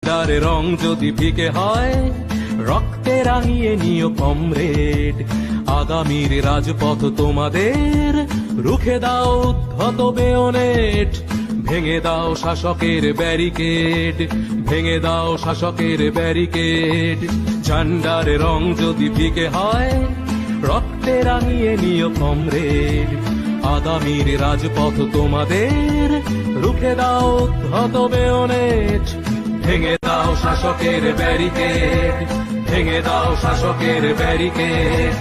তারে রং যদি ফিকে হয় রক্তে রাঙিয়ে নিও কমরেড, আগামীর রাজপথ তোমাদের, রুখে দাও উদ্ধত বেয়নেট, ভেঙে দাও শাসকের ব্যারিকেড, ভেঙে দাও শাসকের ব্যারিকেড। ঝান্ডার রং যদি ফিকে হয় রক্তে রাঙিয়ে নিও কমরেড, আগামীর রাজপথ তোমাদের, রুখে দাও উদ্ধত বেয়নেট, ভেঙে দাও শাসকের ব্যারিকেড, ভেঙে দাও শাসকের ব্যারিকেড।